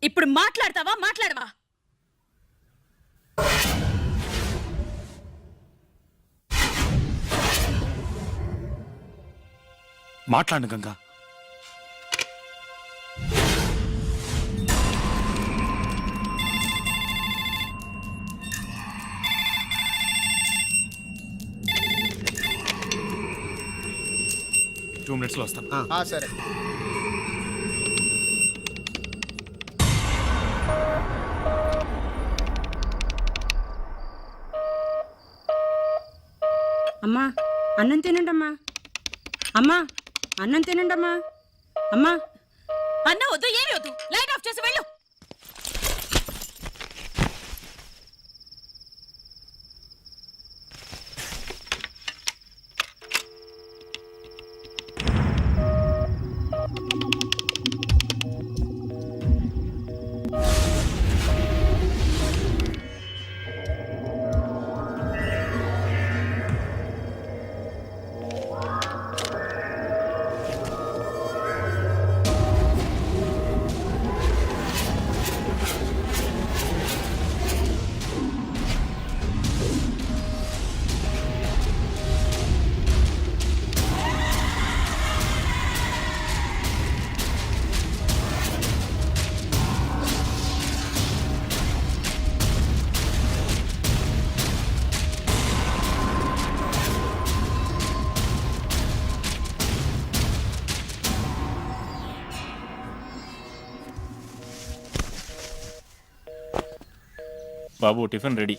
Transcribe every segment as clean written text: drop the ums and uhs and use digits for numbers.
ఇప్పుడు మాట్లాడతావా మాట్లాడవా? మాట్లాడు గంగా. టూ మినిట్స్లో వస్తాను. సరే. అమ్మా అన్నం తినండమ్మా. అమ్మా అన్నం తినండమ్మా. అమ్మా అన్న వద్దు, ఏమి వద్దు, లైట్ ఆఫ్ చేసి వెళ్ళు. బాబు టిఫిన్ రెడీ.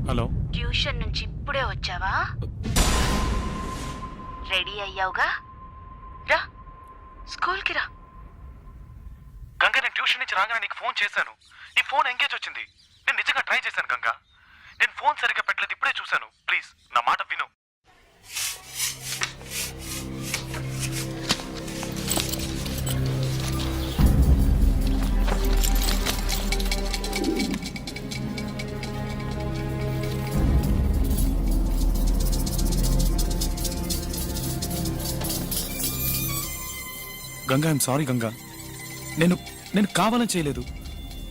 హలో, ట్యూషన్ నుంచి ఇప్పుడే వచ్చావా? రెడీ అయ్యావుగా? రా స్కూల్కి రా. గంగా నేను ట్యూషన్ నుంచి రాగానే నీకు ఫోన్ చేశాను. నీ ఫోన్ ఎంగేజ్ వచ్చింది. నేను నిజంగా ట్రై చేశాను గంగా. నేను ఫోన్ సరిగ్గా పెట్టలేదు, ఇప్పుడే చూశాను. ప్లీజ్ నా మాట విను. Ganga I'm sorry Ganga. నేను కావాలని చేయలేదు.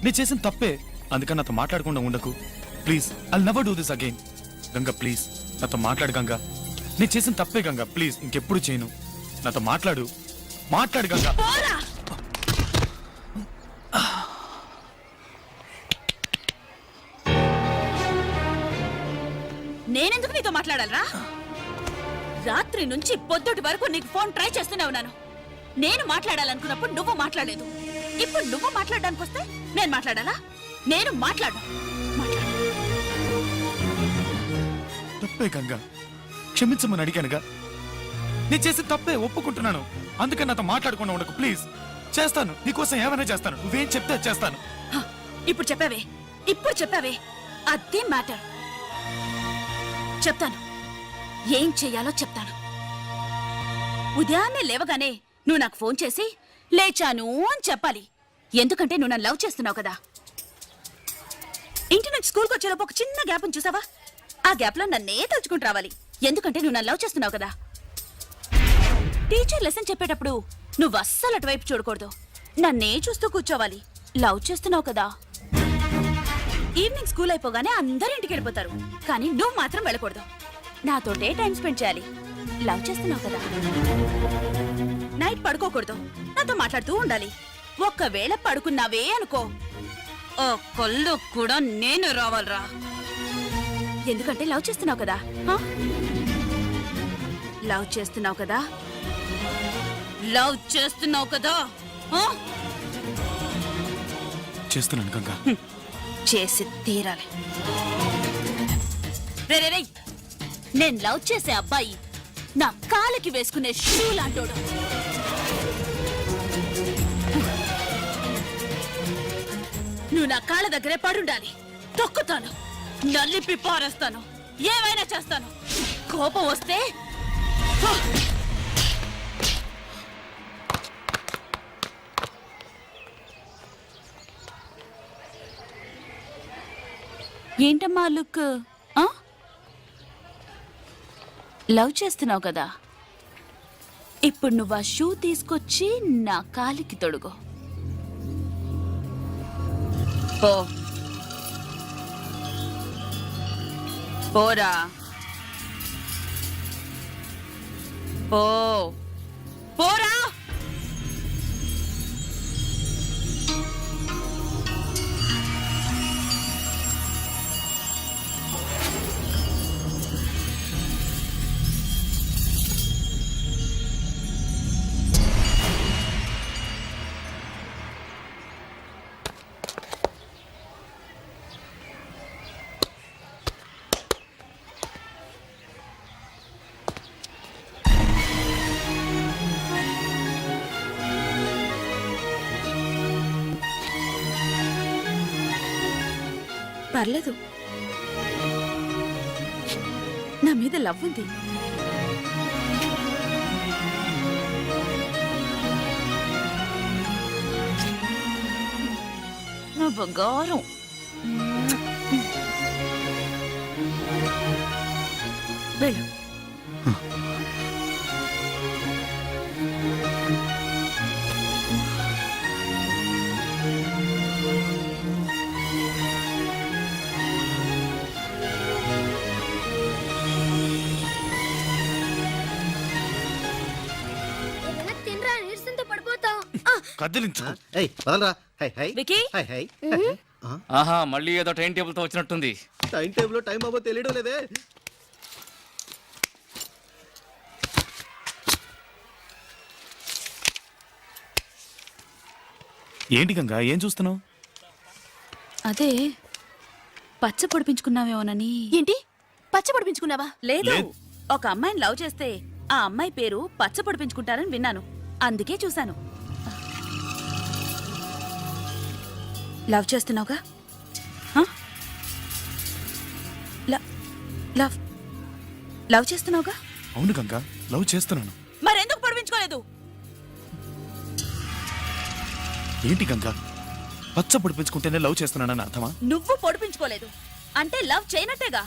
నేను చేసిన తప్పే. అందుకని నాతో మాట్లాడకుండా ఉండకు please. I never do this again. Ganga please నాతో మాట్లాడు గంగా. నేను చేసిన తప్పే గంగా, ప్లీజ్ ఇంకెప్పుడు చేయను. నాతో మాట్లాడు గంగా. నేనెందుకు నీతో మాట్లాడాలరా? రాత్రి నుంచి పొద్దుటి వరకు నీకు ఫోన్ ట్రై చేస్తూనే ఉన్నాను. నేను మాట్లాడాలనుకున్నప్పుడు నువ్వు మాట్లాడలేదు. ఇప్పుడు నువ్వు మాట్లాడడానికి వస్తే నేను మాట్లాడాలా? నేను మాట్లాడు. తప్పే గంగా, క్షమించమని అడిగానుగా. నేను చేసిన తప్పే, ఒప్పుకుంటున్నాను. అందుకని నాతో మాట్లాడకుండా ఉండకు ప్లీజ్. చేస్తాను, నీకోసం ఏమైనా చేస్తాను. నువ్వేం చెప్తే చేస్తాను. ఇప్పుడు చెప్పావే అదే మ్యాటర్. చెప్తాను, ఏం చెయ్యాలో చెప్తాను. ఉదయాన్నే లేవగానే నువ్వు నాకు ఫోన్ చేసి లేచాను అని చెప్పాలి. ఎందుకంటే నువ్వు నన్ను లవ్ చేస్తున్నావు కదా. ఇంటి నుంచి స్కూల్కి వచ్చేలోపు ఒక చిన్న గ్యాప్ చూసావా? ఆ గ్యాప్ లో నన్నే తలుచుకుంటూ రావాలి. ఎందుకంటే నువ్వు నన్ను లవ్ చేస్తున్నావు కదా. టీచర్ లెసన్ చెప్పేటప్పుడు నువ్వు అస్సలు అటువైపు చూడకూడదు. నన్నే చూస్తూ కూర్చోవాలి. లవ్ చేస్తున్నావు కదా. ఈవినింగ్ స్కూల్ అయిపోగానే అందరూ ఇంటికి వెళ్ళిపోతారు, కానీ నువ్వు మాత్రం వెళ్ళకూడదు. నాతోటే టైం స్పెండ్ చేయాలి. లవ్ చేస్తున్నావు కదా. నైట్ పడుకోకూడదు, నాతో మాట్లాడుతూ ఉండాలి. ఒక్కవేళ పడుకున్నావే అనుకో, ఓ కళ్ళు కూడా నేను రావాలరా. ఎందుకంటే లవ్ చేస్తున్నావు కదా. లవ్ చేస్తున్నావు కదా. లవ్ చేస్తున్నావు కదా. చేస్తున్నాను గంగా. చేసి తీరాలి. రే, నేను లవ్ చేసే అబ్బాయి నా కాలికి వేసుకునే షూ లాంటోడు. నువ్వు నా కాళ్ళ దగ్గరే పడుండాలి. తొక్కుతాను, నల్లిపి పారేస్తాను, ఏమైనా చేస్తాను. కోపం వస్తే ఏంటమ్మా లుక్? ఆ? లవ్ చేస్తున్నావు కదా, ఇప్పుడు నువ్వు ఆ షూ తీసుకొచ్చి నా కాలికి తొడుగు. పో, పోరా, పో, పోరా. పర్లేదు, నా మీద లవ్ ఉంది. నా బంగారం. వెళ్ళు. కదిలించు. ఏయ్ వదలరా. Hi hi Vicky? Hi hi ఆహా మళ్ళీ ఏదో టైం టేబుల్ తో వచ్చినట్టుంది. టైం టేబుల్ టైం అవ్వో తెలియడం లేదే. ఏంటి గంగా, ఏం చూస్తున్నావు? అదే పచ్చ పొడిపించుకున్నావేమోనని. ఏంటి పచ్చ పడిపించుకున్నావా? లేదు, లేదు. ఒక అమ్మాయిని లవ్ చేస్తే ఆ అమ్మాయి పేరు పచ్చ పొడిపించుకుంటారని విన్నాను, అందుకే చూశాను. లవ్ చేస్తున్నావుగా? హ? లవ్ లవ్ చేస్తున్నావుగా? అవును గంగా, లవ్ చేస్తున్నాను. మరెందుకు పొడిపించుకోలేదు? ఏంటి గంగా, పచ్చ పొడిపించుకుంటేనే లవ్ చేస్తున్నానని అర్థమా? నువ్వు పొడిపించుకోలేదు అంటే లవ్ చేయనట్టేగా.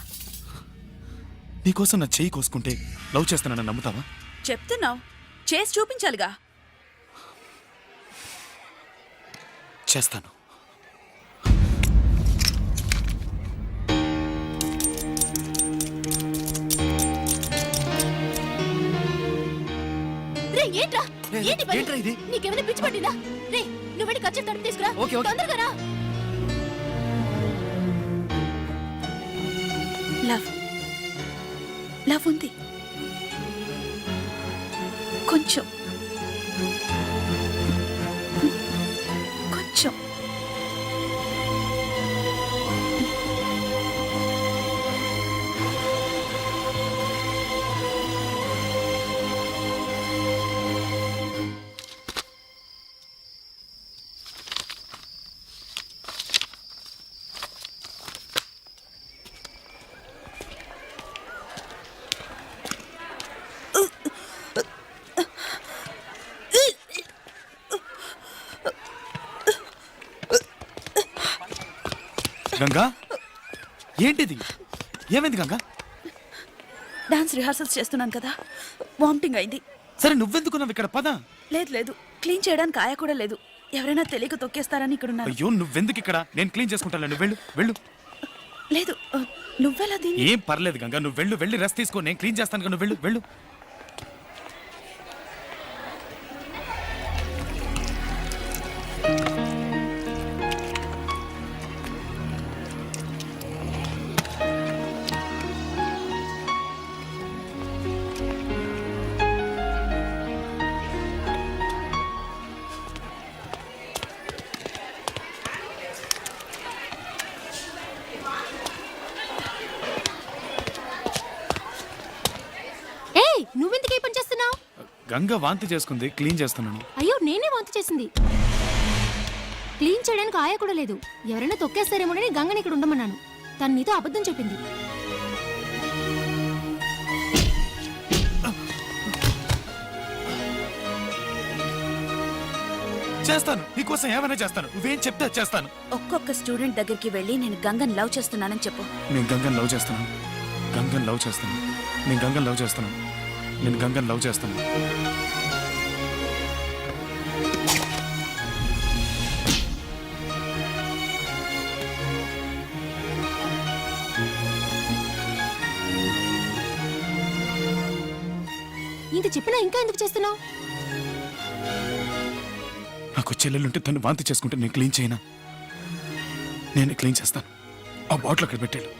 నీకోసం నా చెయ్యి కోసుకుంటే లవ్ చేస్తున్నానని నమ్ముతావా? చెప్తున్నావు, చేసి చూపించాలిగా. చేస్తాను. రే ఏంట్రా? రే, ఏంటి పని? ఏంట్రా ఇది? నీకేమైనా పిచ్చి పట్టిందా? రే నువ్వు వెళ్ళి ఖర్చు తడుపు తీసుకురా. Okay, okay. తొందరగా రా. లవ్ లవ్ ఉంది కొంచెం కొంచెం. గంగా, ఏంటిది? ఏమైంది గంగా? డాన్స్ రిహార్సల్స్ చేస్తున్నాను కదా, వామిటింగ్ అయింది. సరే నువ్వెందుకున్నావు ఇక్కడ? పద. లేదు లేదు, క్లీన్ చేయడానికి ఆయ కూడా లేదు. ఎవరైనా తెలియక తొక్కేస్తారని ఇక్కడ ఉన్నారు. అయ్యో, నువ్వెందుకు ఇక్కడ? నేను క్లీన్ చేసుకుంటాను. నువ్వు వెళ్ళు, వెళ్ళు. లేదు, నువ్వెలా దీన్ని? ఏం పర్లేదు గంగా, నువ్వు వెళ్ళు. వెళ్ళి రెస్ట్ తీసుకో, నేను క్లీన్ చేస్తాను కదా. నువ్వు వెళ్ళు, వెళ్ళు. ఏయ్ నువ్వెందుకు ఈ పని చేస్తున్నావు? గంగ వాంతి చేసుకుంది, క్లీన్ చేస్తున్నాను. అయ్యో నేనే వాంతి చేసింది. క్లీన్ చేయడానికి ఆయ కూడా లేదు. ఎవరైనా తొక్కేస్తారేమోనని గంగని ఇక్కడ ఉండమన్నాను. తను నీతో అబద్ధం చెప్పింది. చేస్తాను, నీకోసం ఏమైనా చేస్తాను. నువ్వేం చెప్తే అది చేస్తాను. ఒక్కొక్క స్టూడెంట్ దగ్గరికి వెళ్ళి నేను గంగని లవ్ చేస్తున్నానని చెప్పు. నేను గంగన్ లవ్ చేస్తున్నాను. గంగన్ లవ్ చేస్తాను. నేను గంగన్ లవ్ చేస్తున్నాను. నేను గంగన్ లవ్ చేస్తాను. ఇంత చెప్పినా ఇంకా ఎందుకు చేస్తున్నావు? నాకు చెల్లెలుంటే తను వాంతి చేసుకుంటే నేను క్లీన్ చేయనా? నేను క్లీన్ చేస్తాను. ఆ బాటిల్ అక్కడ పెట్టాను.